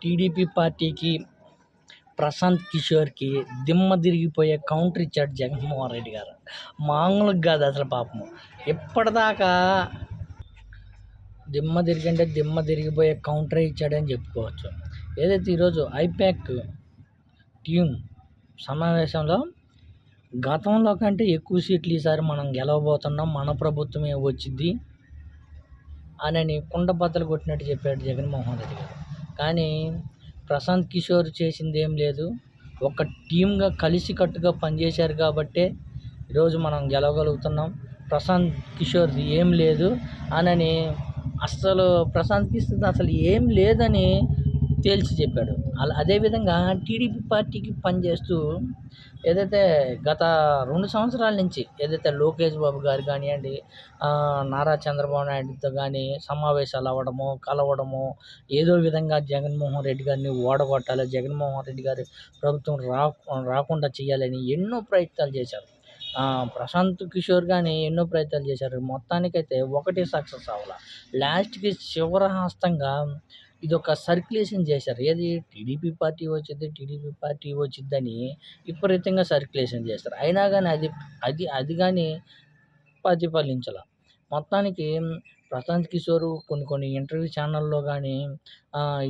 TDP పార్టీకి ప్రశాంత్ కిషోర్కి దిమ్మ తిరిగిపోయే counter ఇచ్చాడు జగన్మోహన్ రెడ్డి గారు. మామూలుగా కాదు అసలు పాపం. ఇప్పటిదాకా దిమ్మ తిరిగిపోయే కౌంటరే ఇచ్చాడని చెప్పుకోవచ్చు. ఏదైతే ఈరోజు ఐపాక్ టీం సమావేశంలో గతంలో కంటే ఎక్కువ సీట్లు ఈసారి మనం గెలవబోతున్నాం, మన ప్రభుత్వమే వచ్చింది అని కుండ బద్దలు కొట్టినట్టు చెప్పాడు జగన్మోహన్ రెడ్డి గారు. కానీ ప్రశాంత్ కిషోర్ చేసింది ఏం లేదు. ఒక టీమ్గా కలిసికట్టుగా పనిచేశారు కాబట్టే ఈరోజు మనం గెలవగలుగుతున్నాం. ప్రశాంత్ కిషోర్ది ఏం లేదు అని అస్సలు ప్రశాంత్ కిషోర్ అసలు ఏం లేదని తేల్చి చెప్పాడు. అదేవిధంగా టీడీపీ పార్టీకి పనిచేస్తూ ఏదైతే గత 2 సంవత్సరాల నుంచి ఏదైతే లోకేష్ బాబు గారు కానివ్వండి, నారా చంద్రబాబు నాయుడుతో కానీ సమావేశాలు అవ్వడము, కలవడము, ఏదో విధంగా జగన్మోహన్ రెడ్డి గారిని ఓడగొట్టాలి, జగన్మోహన్ రెడ్డి గారి ప్రభుత్వం రాకుండా చేయాలని ఎన్నో ప్రయత్నాలు చేశారు. ప్రశాంత్ కిషోర్ కానీ ఎన్నో ప్రయత్నాలు చేశారు. మొత్తానికైతే ఒకటి సక్సెస్ అవ్వాల. లాస్ట్కి చివరి హస్తంగా ఇదొక సర్క్యులేషన్ చేశారు. ఏది టీడీపీ పార్టీ వచ్చిద్దని విపరీతంగా సర్క్యులేషన్ చేస్తారు. అయినా కానీ అది కానీ ప్రతిఫలించాల. మొత్తానికి ప్రశాంత్ కిషోర్ కొన్ని ఇంటర్వ్యూ ఛానల్లో కానీ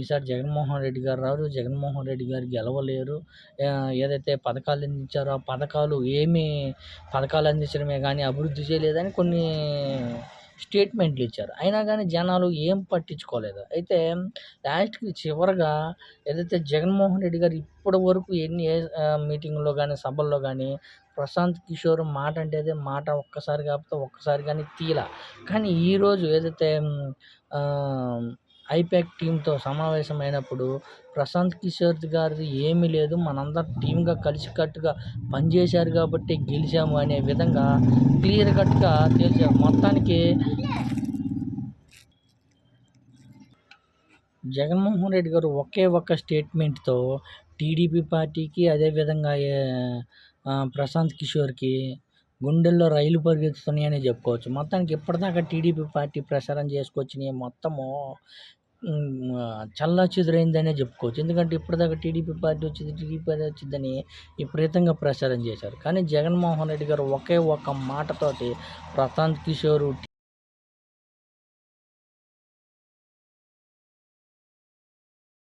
ఈసారి జగన్మోహన్ రెడ్డి గారు రారు, జగన్మోహన్ రెడ్డి గారు గెలవలేరు, ఏదైతే పథకాలు అందించారో ఆ పథకాలు అందించడమే కానీ అభివృద్ధి చేయలేదని కొన్ని స్టేట్మెంట్లు ఇచ్చారు. అయినా కానీ జనాలు ఏం పట్టించుకోలేదు. అయితే లాస్ట్కి చివరగా ఏదైతే జగన్మోహన్ రెడ్డి గారు ఇప్పటి వరకు ఎన్ని మీటింగ్లో కానీ సభల్లో కానీ ప్రశాంత్ కిషోర్ మాట అంటే అదే మాట ఒక్కసారి కాకపోతే ఒక్కసారి కానీ తీలా. కానీ ఈరోజు ఏదైతే ఐపాక్ టీంతో సమావేశమైనప్పుడు ప్రశాంత్ కిషోర్ గారిది ఏమీ లేదు, మనందరం టీమ్గా కలిసికట్టుగా పనిచేశారు కాబట్టి గెలిచాము అనే విధంగా క్లియర్ కట్గా తేల్చారు. మొత్తానికి జగన్మోహన్ రెడ్డి గారు ఒకే ఒక్క స్టేట్మెంట్తో టీడీపీ పార్టీకి అదేవిధంగా ప్రశాంత్ కిషోర్కి గుండెల్లో రైలు పరిగెత్తుతున్నాయని చెప్పుకోవచ్చు. మొత్తానికి ఇప్పటిదాకా టీడీపీ పార్టీ ప్రచారం చేసుకొచ్చినవి మొత్తము చెల్లాచెదురైందనే చెప్పుకోవచ్చు. ఎందుకంటే ఇప్పటిదాకా టీడీపీ పార్టీ వచ్చిందని విపరీతంగా ప్రచారం చేశారు. కానీ జగన్మోహన్ రెడ్డి గారు ఒకే ఒక్క మాటతోటి ప్రశాంత్ కిషోర్